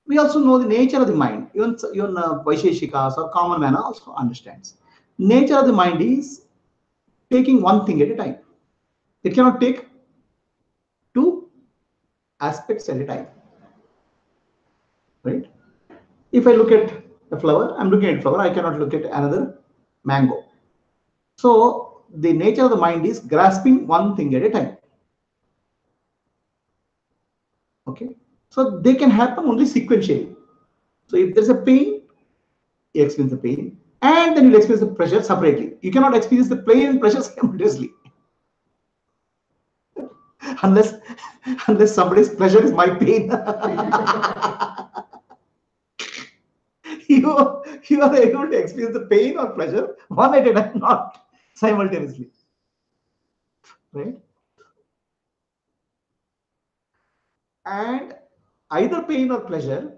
We also know the nature of the mind. Even Vaisheshikas or common man also understands. Nature of the mind is taking one thing at a time. It cannot take two aspects at a time. Right? If I look at a flower, I'm looking at flower. I cannot look at another mango. So the nature of the mind is grasping one thing at a time. Okay. So they can happen only sequentially. So if there's a pain, you experience the pain, and then you experience the pressure separately. You cannot experience the pain and pressure simultaneously. unless somebody's pleasure is my pain. you are able to experience the pain or pleasure one at a time, not simultaneously. Right? And either pain or pleasure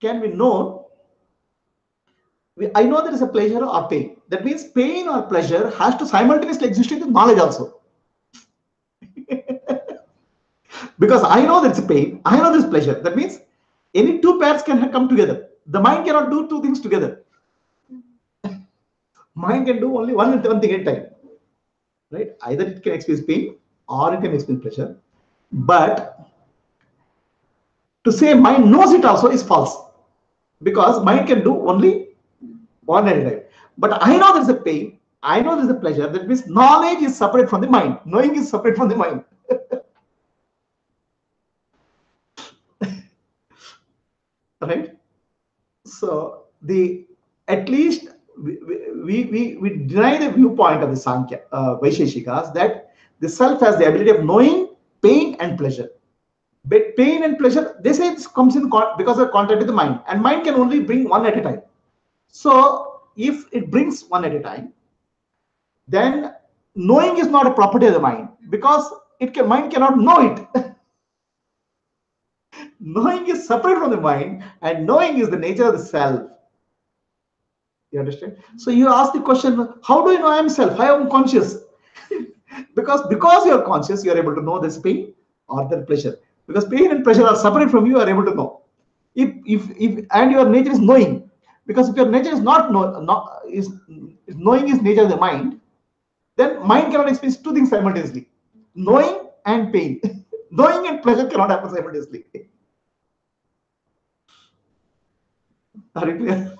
can be known. I know there is a pleasure or pain. That means pain or pleasure has to simultaneously exist in the knowledge also. Because I know there's a pain, I know there's pleasure. That means any two pairs can come together. The mind cannot do two things together. Mind can do only one thing at a time. Right? Either it can experience pain or it can experience pleasure. But to say mind knows it also is false. Because mind can do only one at a time. But I know there's a pain, I know there's a pleasure. That means knowledge is separate from the mind. Knowing is separate from the mind. Right? So at least we deny the viewpoint of the Sankhya Vaisheshikas that the self has the ability of knowing pain and pleasure. But pain and pleasure, they say it comes in because of contact with the mind, and mind can only bring one at a time. So if it brings one at a time, then knowing is not a property of the mind, because mind cannot know it. Knowing is separate from the mind, and knowing is the nature of the self. You understand? So you ask the question, how do you know I am self? I am conscious. because you are conscious, you are able to know this pain or the pleasure. Because pain and pleasure are separate from you, are able to know. If and your nature is knowing. Because if your nature is knowing is nature of the mind, then mind cannot experience two things simultaneously. Knowing and pain. Knowing and pleasure cannot happen simultaneously. Are you clear?